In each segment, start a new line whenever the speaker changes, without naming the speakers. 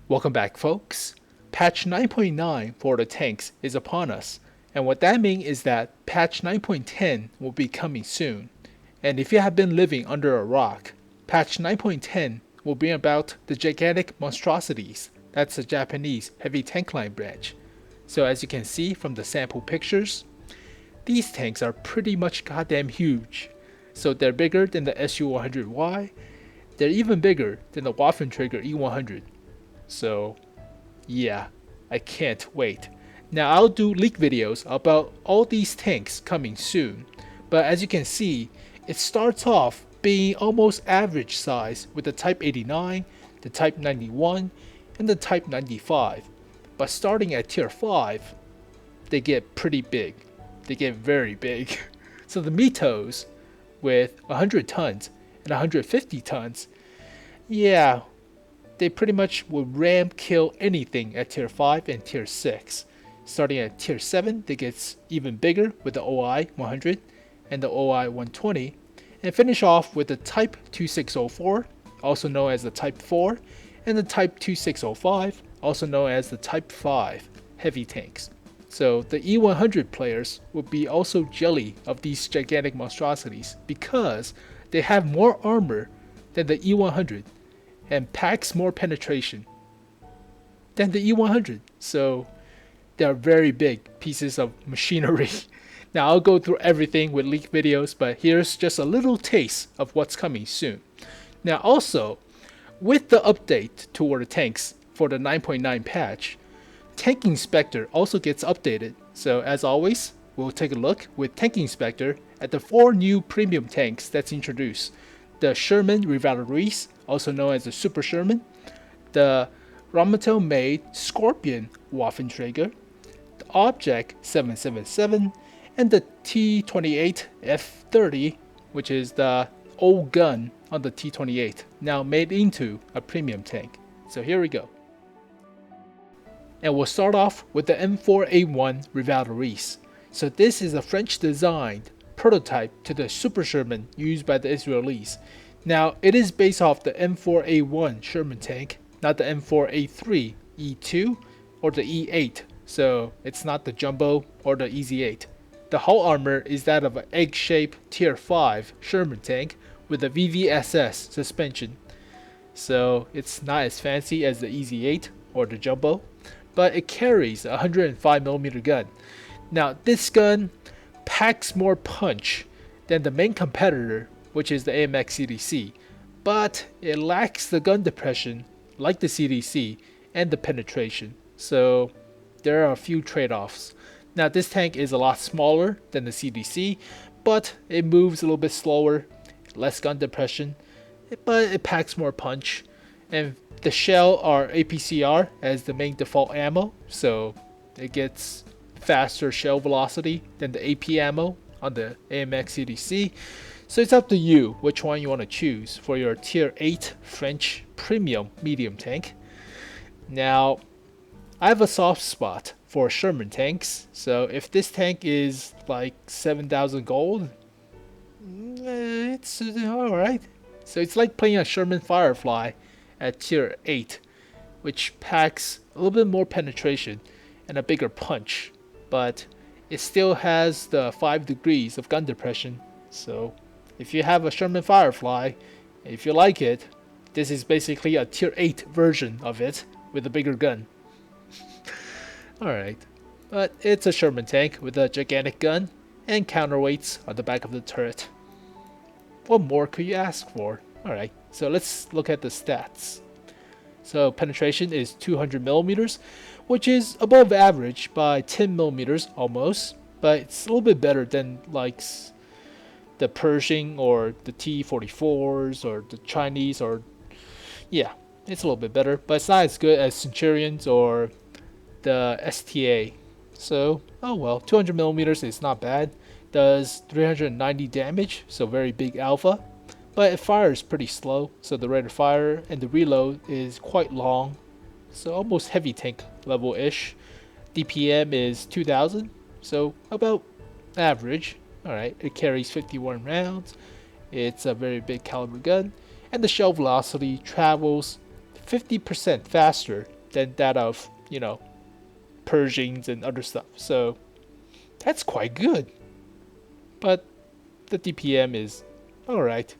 Welcome back, folks. Patch 9.9 for the tanks is upon us, and what that means is that patch 9.10 will be coming soon. And if you have been living under a rock, patch 9.10 will bring about the gigantic monstrosities. That's the Japanese heavy tank line branch. So as you can see from the sample pictures, these tanks are pretty much goddamn huge. So they're bigger than the SU-100Y, they're even bigger than the Waffenträger E100. So yeah, I can't wait. Now I'll do leak videos about all these tanks coming soon, but as you can see, it starts off being almost average size with the Type 89, the Type 91, and the Type 95. But starting at tier 5, they get pretty big. They get very big. So the Mitos with 100 tons and 150 tons, yeah, they pretty much will ram kill anything at tier 5 and tier 6. Starting at tier 7, they get even bigger with the OI 100 and the OI 120, and finish off with the Type 2604, also known as the Type 4, and the Type 2605, also known as the Type 5 heavy tanks. So the E100 players will be also jelly of these gigantic monstrosities because they have more armor than the E100 and packs more penetration than the E100. So they are very big pieces of machinery. Now I'll go through everything with leak videos, but here's just a little taste of what's coming soon. Now also, with the update toward the tanks for the 9.9 patch, Tank Inspector also gets updated. So as always, we'll take a look with Tank Inspector at the 4 new premium tanks that's introduced. The Sherman Revalorisé, also known as the Super Sherman, the Rheinmetall Skorpion Waffenträger, the Object 777, and the T28 F30, which is the old gun on the T28, now made into a premium tank. So here we go. And we'll start off with the M4A1 Revalorisé. So this is a French designed prototype to the Super Sherman used by the Israelis. Now it is based off the M4A1 Sherman tank, not the M4A3 E2 or the E8, so it's not the Jumbo or the EZ8. The hull armor is that of an egg-shaped tier 5 Sherman tank with a VVSS suspension. So it's not as fancy as the EZ8 or the Jumbo, but it carries a 105mm gun. Now this gun packs more punch than the main competitor, which is the AMX CDC, but it lacks the gun depression like the CDC and the penetration. So there are a few trade-offs. Now this tank is a lot smaller than the CDC, but it moves a little bit slower, less gun depression, but it packs more punch. And the shell are APCR as the main default ammo, so it gets faster shell velocity than the AP ammo on the AMX CDC. So it's up to you which one you want to choose for your tier 8 French premium medium tank. Now, I have a soft spot for Sherman tanks, so if this tank is like 7,000 gold, it's alright. So it's like playing a Sherman Firefly at tier 8, which packs a little bit more penetration and a bigger punch, but it still has the 5 degrees of gun depression. So if you have a Sherman Firefly, if you like it, this is basically a tier 8 version of it with a bigger gun. Alright, but it's a Sherman tank with a gigantic gun and counterweights on the back of the turret. What more could you ask for? Alright, so let's look at the stats. So penetration is 200mm, which is above average by 10mm almost, but it's a little bit better than like the Pershing or the T-44s or the Chinese, or yeah, it's a little bit better, but it's not as good as Centurions or the STA. So, oh well, 200mm is not bad. Does 390 damage, so very big alpha, but it fires pretty slow, so the rate of fire and the reload is quite long, so almost heavy tank level-ish. DPM is 2000, so about average. Alright, it carries 51 rounds, it's a very big caliber gun, and the shell velocity travels 50% faster than that of, Pershings and other stuff. So that's quite good. But the DPM is alright,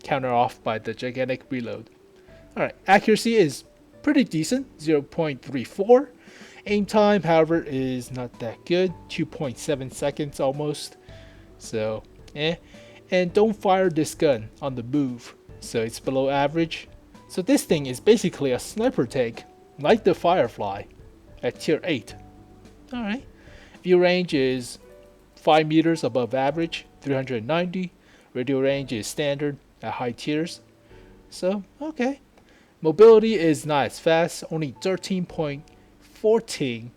counter off by the gigantic reload. Alright, accuracy is pretty decent, 0.34. Aim time, however, is not that good, 2.7 seconds almost. So, And don't fire this gun on the move, so it's below average. So this thing is basically a sniper tank, like the Firefly, at tier 8. Alright, view range is 5 meters above average, 390. Radio range is standard at high tiers. So, okay. Mobility is not as fast, only 13.14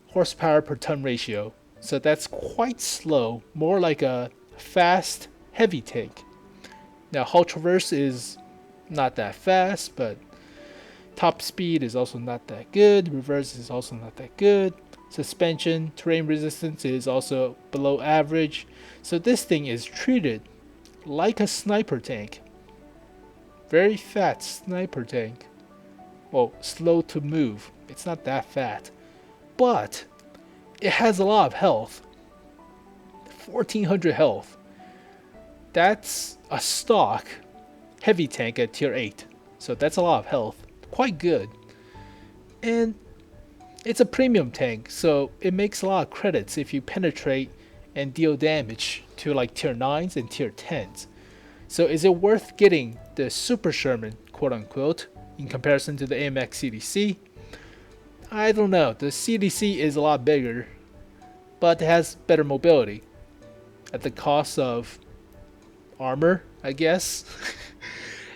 horsepower per ton ratio. So that's quite slow, more like a fast heavy tank. Now hull traverse is not that fast, but top speed is also not that good. Reverse is also not that good. Suspension, terrain resistance is also below average. So this thing is treated like a sniper tank. Very fat sniper tank. Well, slow to move. It's not that fat. But it has a lot of health. 1400 health. That's a stock heavy tank at tier 8. So that's a lot of health. Quite good. And it's a premium tank, so it makes a lot of credits if you penetrate and deal damage to like tier 9s and tier 10s. So is it worth getting the Super Sherman, quote unquote, in comparison to the AMX CDC? I don't know. The CDC is a lot bigger, but it has better mobility at the cost of armor, I guess.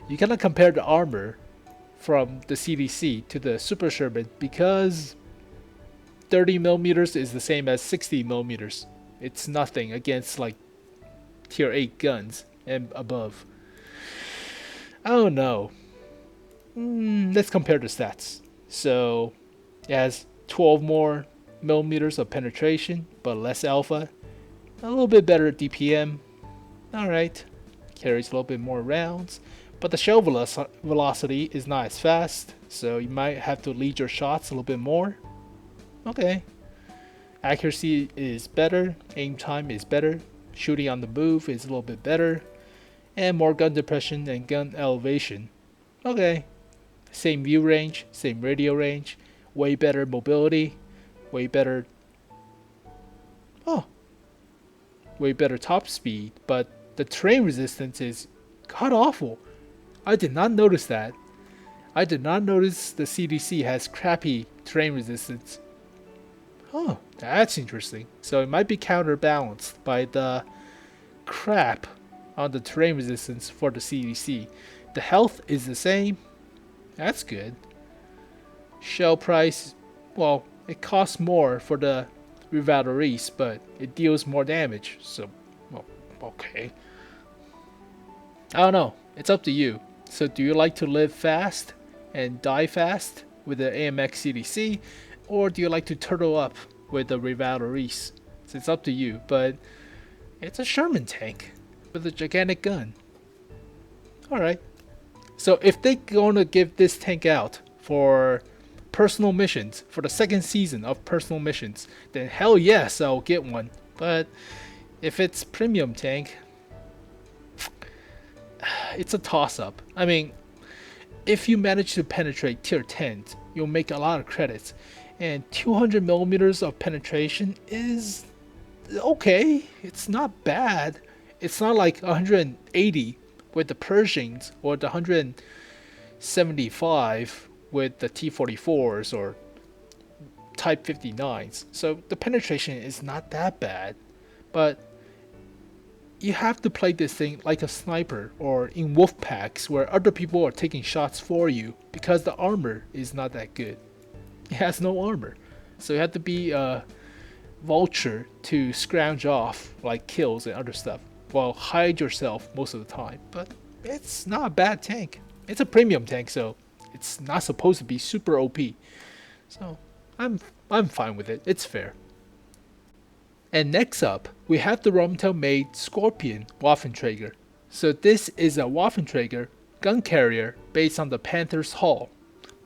You cannot compare the armor from the CDC to the Super Sherman because 30 millimeters is the same as 60 millimeters. It's nothing against like tier 8 guns and above. I don't know. Let's compare the stats. So it has 12 more millimeters of penetration, but less alpha. A little bit better DPM. Alright. Carries a little bit more rounds. But the shell velocity is not as fast, so you might have to lead your shots a little bit more. Okay. Accuracy is better. Aim time is better. Shooting on the move is a little bit better. And more gun depression and gun elevation. Okay. Same view range, same radio range, way better mobility, way better top speed, but the terrain resistance is god awful. I did not notice that. I did not notice the CDC has crappy terrain resistance. Oh, that's interesting. So it might be counterbalanced by the crap on the terrain resistance for the CDC. The health is the same. That's good. Shell price, well, it costs more for the Revalorisé, but it deals more damage. So, well, okay. I don't know. It's up to you. So do you like to live fast and die fast with the AMX CDC, or do you like to turtle up with the Revalorisé? So it's up to you, but it's a Sherman tank with a gigantic gun. Alright. So if they're gonna give this tank out for personal missions, for the second season of personal missions, then hell yes, I'll get one. But if it's premium tank, it's a toss-up. I mean, if you manage to penetrate tier 10s, you'll make a lot of credits. And 200 millimeters of penetration is okay. It's not bad. It's not like 180 with the Pershings or the 175 with the T44s or Type 59s. So the penetration is not that bad. But you have to play this thing like a sniper or in wolf packs where other people are taking shots for you because the armor is not that good. It has no armor. So you have to be a vulture to scrounge off like kills and other stuff. Well, hide yourself most of the time, but it's not a bad tank. It's a premium tank, so it's not supposed to be super OP. So I'm fine with it. It's fair. And next up, we have the Rheinmetall made Skorpion Waffenträger. So this is a Waffenträger gun carrier based on the Panther's hull,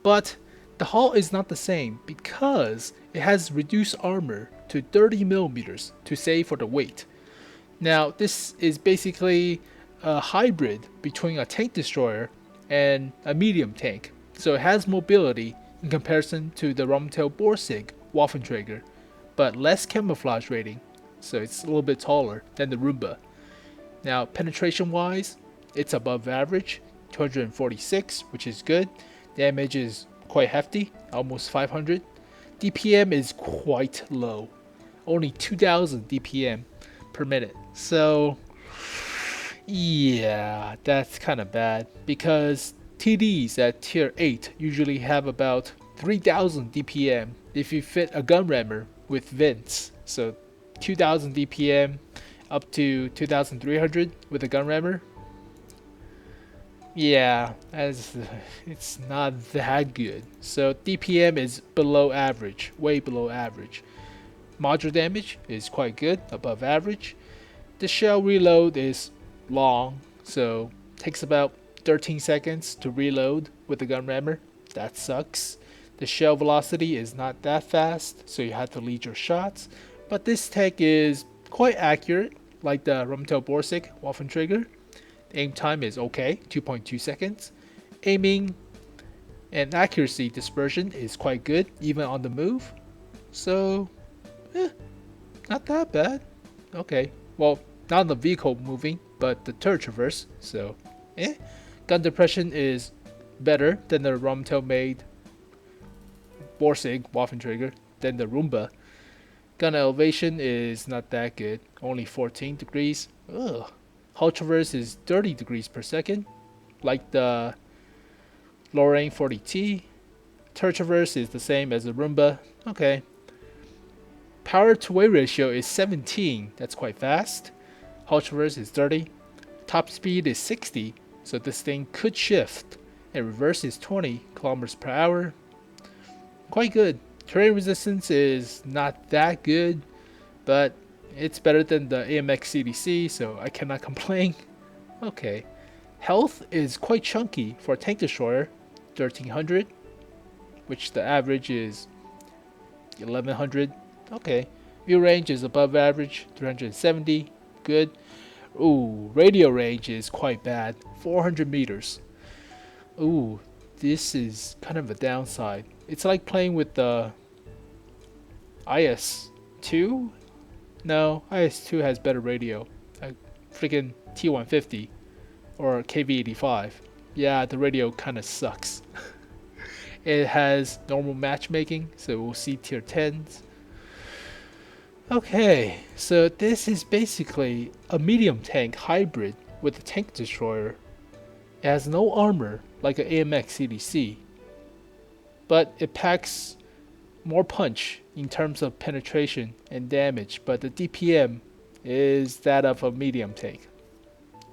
but The hull is not the same because it has reduced armor to 30 millimeters to save for the weight. Now, this is basically a hybrid between a tank destroyer and a medium tank, so it has mobility in comparison to the Rheinmetall Waffenträger, but less camouflage rating, so it's a little bit taller than the Roomba. Now, penetration wise, it's above average, 246, which is good. Damage is quite hefty, almost 500. DPM is quite low, only 2000 DPM per minute. So, yeah, that's kind of bad because TDs at tier 8 usually have about 3000 DPM if you fit a gun rammer with vents. So, 2000 DPM up to 2300 with a gun rammer. Yeah, it's not that good. So DPM is below average, way below average. Module damage is quite good, above average. The shell reload is long, so takes about 13 seconds to reload with the gun rammer. That sucks. The shell velocity is not that fast, so you have to lead your shots. But this tech is quite accurate, like the Rheinmetall Waffenträger. Aim time is okay, 2.2 seconds. Aiming and accuracy dispersion is quite good, even on the move. So, not that bad. Okay, well, not on the vehicle moving, but the turret traverse, so, Gun depression is better than the Rheinmetall made Waffenträger, than the Roomba. Gun elevation is not that good, only 14 degrees. Ugh. Hull traverse is 30 degrees per second, like the Lorraine 40T. Turret traverse is the same as the Roomba. Okay. Power to weight ratio is 17, that's quite fast. Hull traverse is 30. Top speed is 60, so this thing could shift. And reverse is 20 kilometers per hour. Quite good. Terrain resistance is not that good, but it's better than the AMX CDC, so I cannot complain. Okay. Health is quite chunky for a tank destroyer, 1300, which the average is 1100. Okay. View range is above average, 370. Good. Ooh, radio range is quite bad, 400 meters. Ooh, this is kind of a downside. It's like playing with the IS-2? No, IS-2 has better radio. Freaking T150 or KV85. Yeah, the radio kind of sucks. It has normal matchmaking, so we'll see tier 10s. Okay, so this is basically a medium tank hybrid with a tank destroyer. It has no armor like an AMX CDC, but it packs more punch in terms of penetration and damage, but the DPM is that of a medium tank.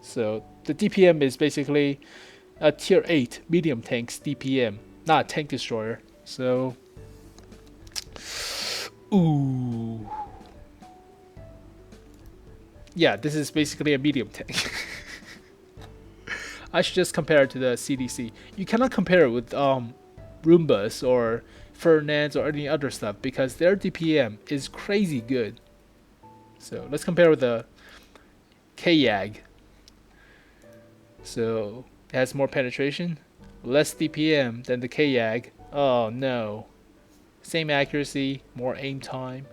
So the DPM is basically a tier 8 medium tank's DPM, not a tank destroyer. So, ooh. Yeah, this is basically a medium tank. I should just compare it to the CDC. You cannot compare it with Roombas or Fernands or any other stuff because their DPM is crazy good. So let's compare with the KYAG. So it has more penetration, less DPM than the KYAG. Oh no. Same accuracy, more aim time.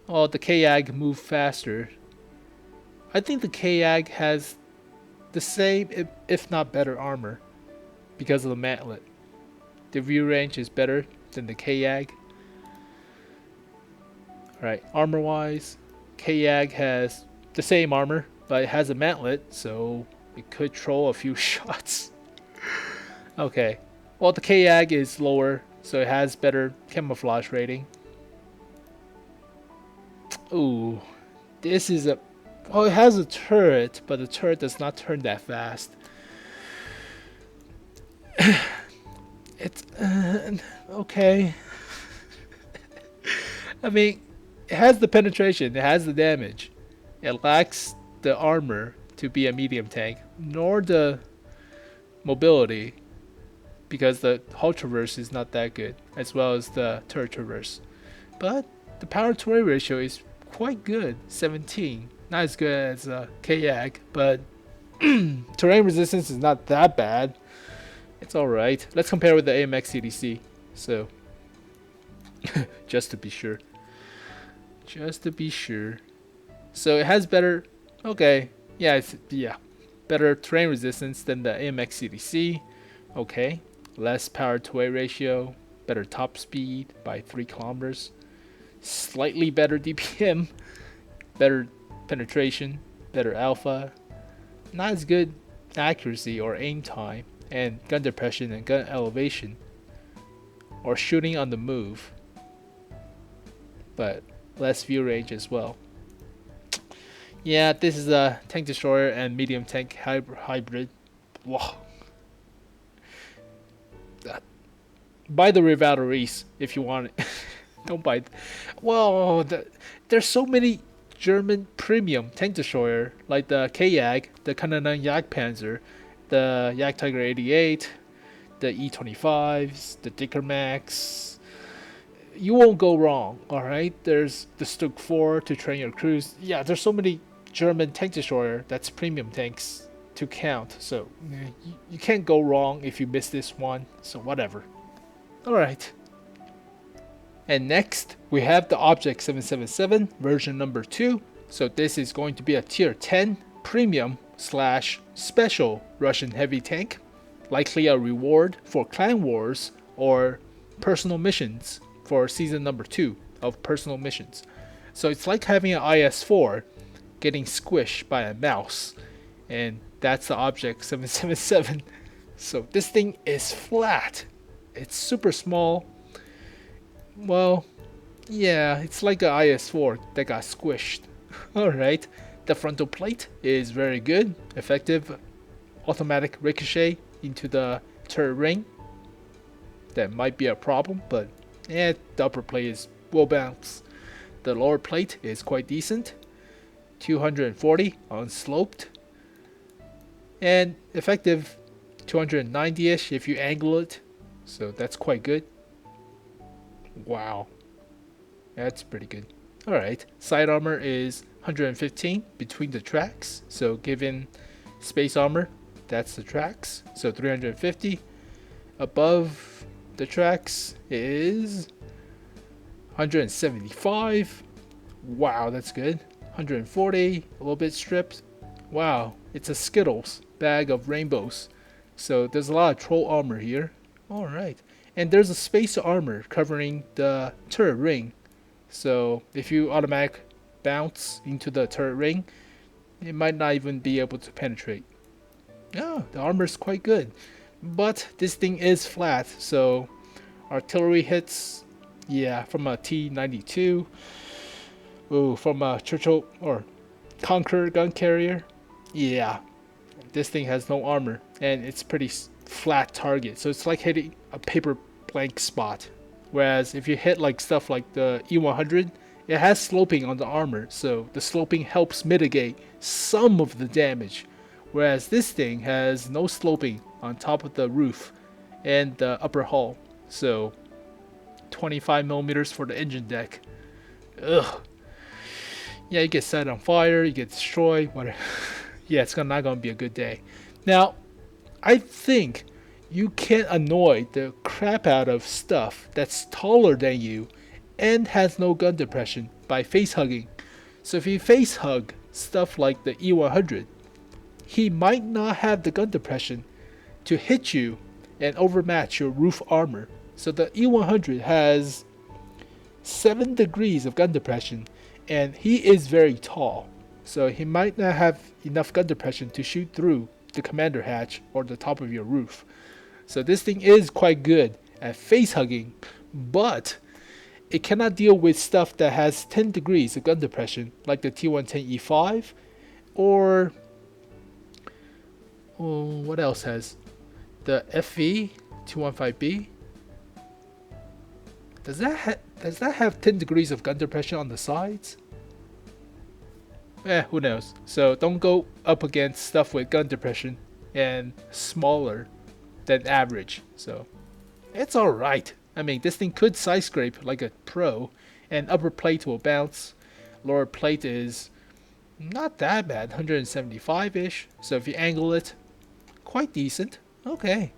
Oh, the KYAG moved faster. I think the KYAG has the same, if not better, armor because of the mantlet. The view range is better than the KYAG. Alright, armor wise, KYAG has the same armor, but it has a mantlet, so it could troll a few shots. Okay, well, the KYAG is lower, so it has better camouflage rating. Ooh, this is a... Oh, it has a turret, but the turret does not turn that fast. It's okay. I mean, it has the penetration, it has the damage. It lacks the armor to be a medium tank, nor the mobility. because the hull traverse is not that good, as well as the turret traverse. But the power to weight ratio is quite good, 17. Not as good as KYAG, but terrain resistance is not that bad. It's alright. Let's compare with the AMX CDC. So, just to be sure. Just to be sure. So it has better, okay, yeah, better terrain resistance than the AMX CDC. Okay, less power to weight ratio, better top speed by 3 kilometers, slightly better DPM, better penetration, better alpha, not as good accuracy or aim time, and gun depression and gun elevation, or shooting on the move, but less view range as well. Yeah, this is a tank destroyer and medium tank hybrid. Wow. Buy the Revalorisé if you want it. Don't buy it. Well, there's so many German premium tank destroyer like the KYAG, the Kanada Jagdpanzer, the Jagdtiger 88, the E25s, the Dickermax. You won't go wrong, alright? There's the Stug 4 to train your crews. Yeah, there's so many German tank destroyer that's premium tanks to count. So you can't go wrong if you miss this one. So whatever. Alright. And next, we have the Object 777 version number 2. So this is going to be a tier 10 premium slash special Russian heavy tank. Likely a reward for clan wars or personal missions for season number 2 of personal missions. So it's like having an IS-4 getting squished by a mouse. And that's the Object 777. So this thing is flat. It's super small. Well, yeah, it's like an IS-4 that got squished. Alright, the frontal plate is very good. Effective automatic ricochet into the turret ring. That might be a problem, but the upper plate will bounce. The lower plate is quite decent. 240 unsloped. And effective 290-ish if you angle it. So that's quite good. Wow. That's pretty good. Alright. Side armor is 115 between the tracks. So given space armor, that's the tracks. So 350. Above the tracks is 175. Wow, that's good. 140, a little bit stripped. Wow, it's a Skittles bag of rainbows. So there's a lot of troll armor here. Alright. And there's a space armor covering the turret ring. So if you automatic bounce into the turret ring, it might not even be able to penetrate. Yeah, the armor is quite good. But this thing is flat, so artillery hits, yeah, from a T92. Ooh, from a Churchill or Conqueror gun carrier. Yeah, this thing has no armor, and it's pretty flat target. So it's like hitting a paper blank spot. Whereas if you hit like stuff like the E100, it has sloping on the armor, so the sloping helps mitigate some of the damage. Whereas this thing has no sloping on top of the roof and the upper hull. So 25mm for the engine deck. Ugh. Yeah, you get set on fire, you get destroyed, whatever. Yeah, it's not gonna be a good day. Now, I think you can annoy the crap out of stuff that's taller than you and has no gun depression by face hugging. So if you face hug stuff like the E100, he might not have the gun depression to hit you and overmatch your roof armor. So the E100 has 7 degrees of gun depression, and he is very tall. So he might not have enough gun depression to shoot through the commander hatch or the top of your roof. So this thing is quite good at face hugging, but it cannot deal with stuff that has 10 degrees of gun depression, like the T110E5, or what else has? The FV 215B. Does that have 10 degrees of gun depression on the sides? Who knows? So don't go up against stuff with gun depression and smaller than average. So it's alright. I mean, this thing could side scrape like a pro, and upper plate will bounce. Lower plate is not that bad, 175-ish. So if you angle it, quite decent. Okay.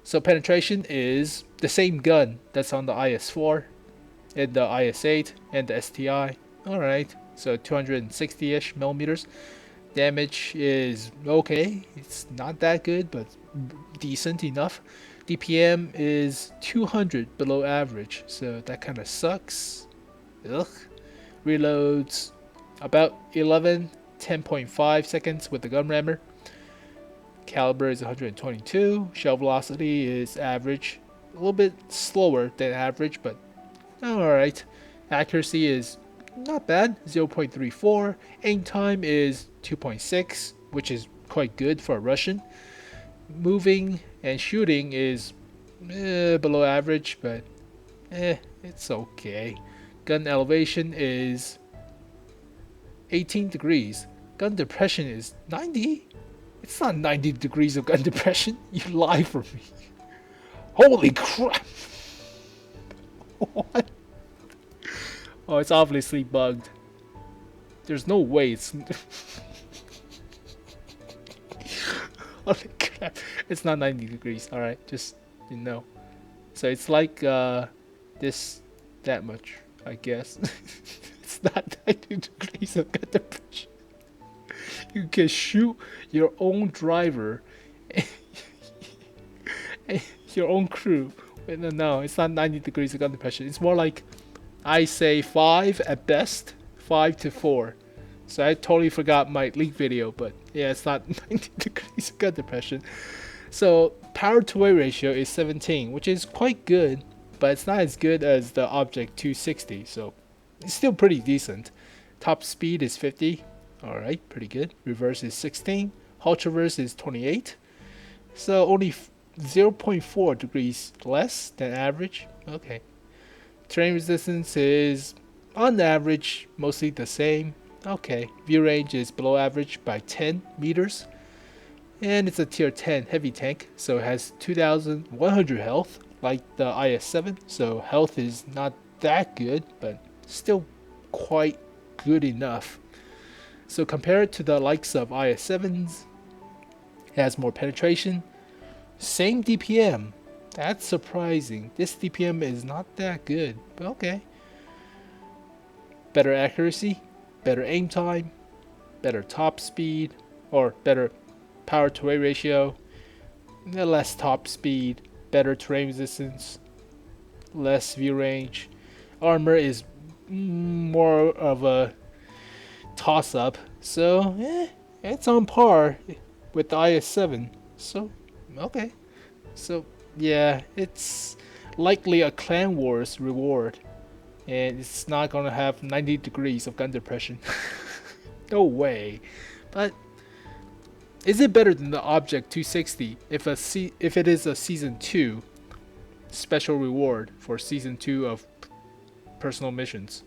So penetration is the same gun that's on the IS-4 and the IS-8 and the STI. Alright. So 260-ish millimeters. Damage is okay. It's not that good, but decent enough. DPM is 200 below average, so that kind of sucks. Ugh. Reloads about 11, 10.5 seconds with the gun rammer. Caliber is 122. Shell velocity is average. A little bit slower than average, but alright. Accuracy is not bad, 0.34. Aim time is 2.6, which is quite good for a Russian. Moving and shooting is below average, but it's okay. Gun elevation is 18 degrees. Gun depression is 90? It's not 90 degrees of gun depression. You lie for me. Holy crap! What? Oh, it's obviously bugged. There's no way it's... Holy crap. It's not 90 degrees. Alright, just, you know. So it's like this, that much, I guess. It's not 90 degrees of gun depression. You can shoot your own driver and your own crew. But no, it's not 90 degrees of gun depression. It's more like, I say 5 at best, 5 to 4. So I totally forgot my leak video, but yeah, it's not 90 degrees of gun depression. So power to weight ratio is 17, which is quite good, but it's not as good as the Object 260, so it's still pretty decent. Top speed is 50. Alright, pretty good. Reverse is 16. Ultraverse is 28. So only 0.4 degrees less than average. Okay. Terrain resistance is on average mostly the same. Okay. View range is below average by 10 meters. And it's a tier 10 heavy tank, so it has 2100 health like the IS-7. So health is not that good, but still quite good enough. So compare it to the likes of IS-7s, it has more penetration, same DPM. That's surprising. This DPM is not that good, but okay. Better accuracy, better aim time, better top speed, or better power to weight ratio, less top speed, better terrain resistance, less view range. Armor is more of a toss-up, so it's on par with the IS-7. So okay, so yeah, it's likely a Clan Wars reward, and it's not gonna have 90 degrees of gun depression. No way. But is it better than the Object 260 if it is a Season 2 special reward for Season 2 of personal missions?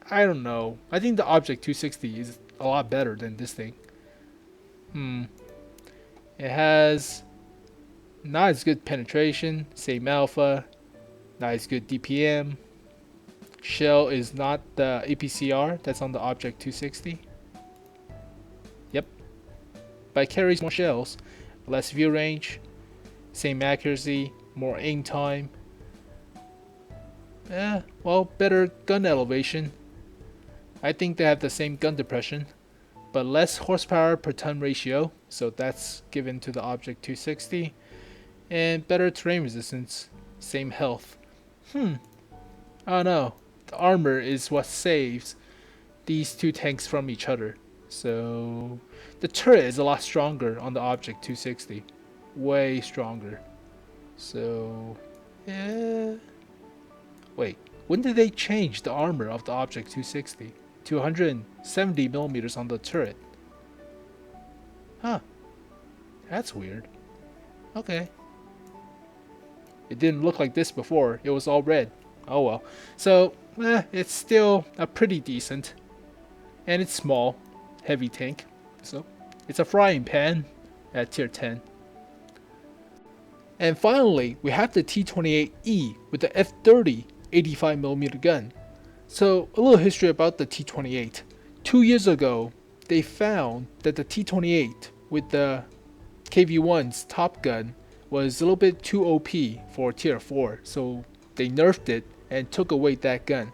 I don't know. I think the Object 260 is a lot better than this thing. It has not as good penetration, same alpha, not as good DPM. Shell is not the APCR that's on the Object 260. Yep. But it carries more shells, less view range, same accuracy, more aim time. Well, better gun elevation. I think they have the same gun depression, but less horsepower per ton ratio, so that's given to the Object 260, and better terrain resistance, same health. I don't know. The armor is what saves these two tanks from each other. So the turret is a lot stronger on the Object 260, way stronger. So yeah. Wait, when did they change the armor of the Object 260? To 170 millimeters on the turret. Huh. That's weird. Okay. It didn't look like this before. It was all red. Oh well. So, it's still a pretty decent. And it's small. Heavy tank. So, it's a frying pan at tier 10. And finally, we have the T28E with the F30 85mm gun. So a little history about the T28. 2 years ago, they found that the T28 with the KV-1's top gun was a little bit too OP for tier 4, so they nerfed it and took away that gun.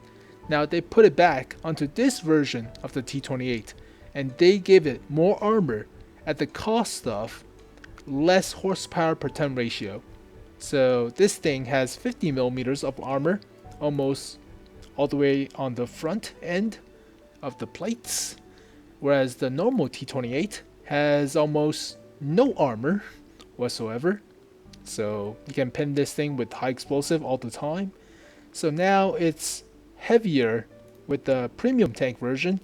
Now they put it back onto this version of the T28, and they gave it more armor at the cost of less horsepower per ton ratio. So this thing has 50mm of armor, almost all the way on the front end of the plates, whereas the normal T28 has almost no armor whatsoever. So you can pin this thing with high explosive all the time. So now it's heavier with the premium tank version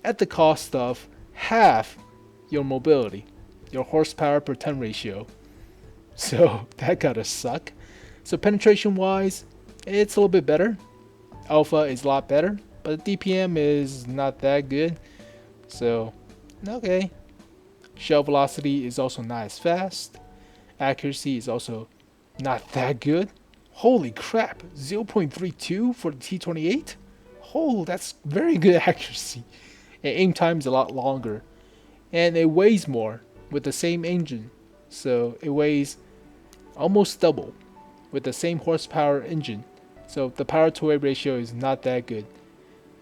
at the cost of half your mobility, your horsepower per ton ratio. So that gotta suck. So penetration wise, it's a little bit better. Alpha is a lot better, but the DPM is not that good. So okay. Shell velocity is also not as fast. Accuracy is also not that good. Holy crap, 0.32 for the T28? Oh, that's very good accuracy. And aim time is a lot longer. And it weighs more with the same engine. So it weighs almost double with the same horsepower engine. So the power to weight ratio is not that good.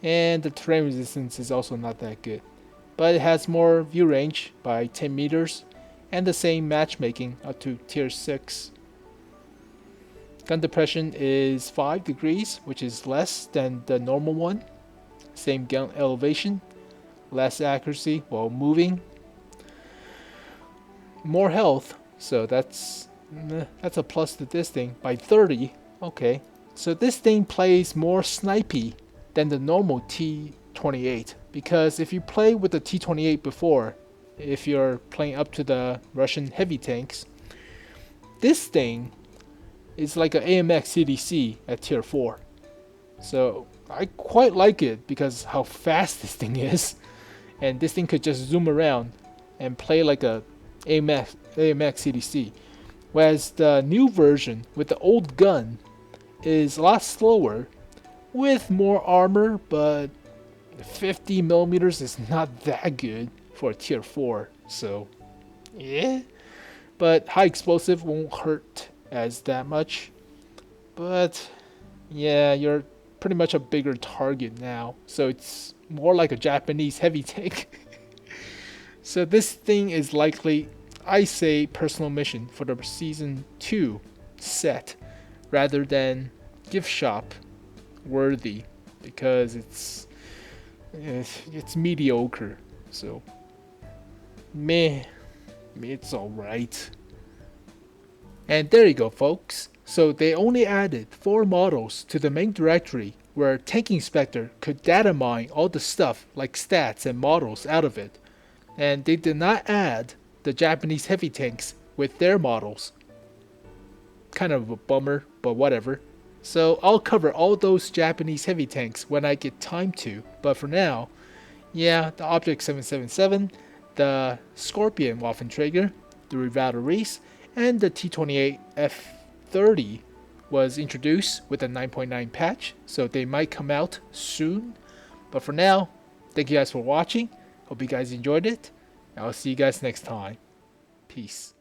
And the terrain resistance is also not that good. But it has more view range by 10 meters and the same matchmaking up to tier 6. Gun depression is 5 degrees, which is less than the normal one. Same gun elevation, less accuracy while moving. More health, so that's a plus to this thing by 30. Okay, so this thing plays more snipey than the normal T28, because if you play with the T28 before, if you're playing up to the Russian heavy tanks, this thing is like an AMX CDC at tier 4. So I quite like it because how fast this thing is, and this thing could just zoom around and play like a AMX CDC. Whereas the new version with the old gun is a lot slower with more armor, but 50mm is not that good for tier 4. So yeah, but high explosive won't hurt as that much. But yeah, you're pretty much a bigger target now, so it's more like a Japanese heavy tank. So this thing is likely, I say, personal mission for the season 2 set rather than gift shop worthy, because it's mediocre. So meh, it's alright. And there you go, folks. So they only added 4 models to the main directory where Tank Inspector could data mine all the stuff like stats and models out of it. And they did not add the Japanese heavy tanks with their models. Kind of a bummer, but whatever. So I'll cover all those Japanese heavy tanks when I get time to, but for now, yeah, the Object 777, the Skorpion Waffenträger, the Revalorisé, and the T28 F30 was introduced with a 9.9 patch, so they might come out soon. But for now, thank you guys for watching. Hope you guys enjoyed it. I'll see you guys next time. Peace.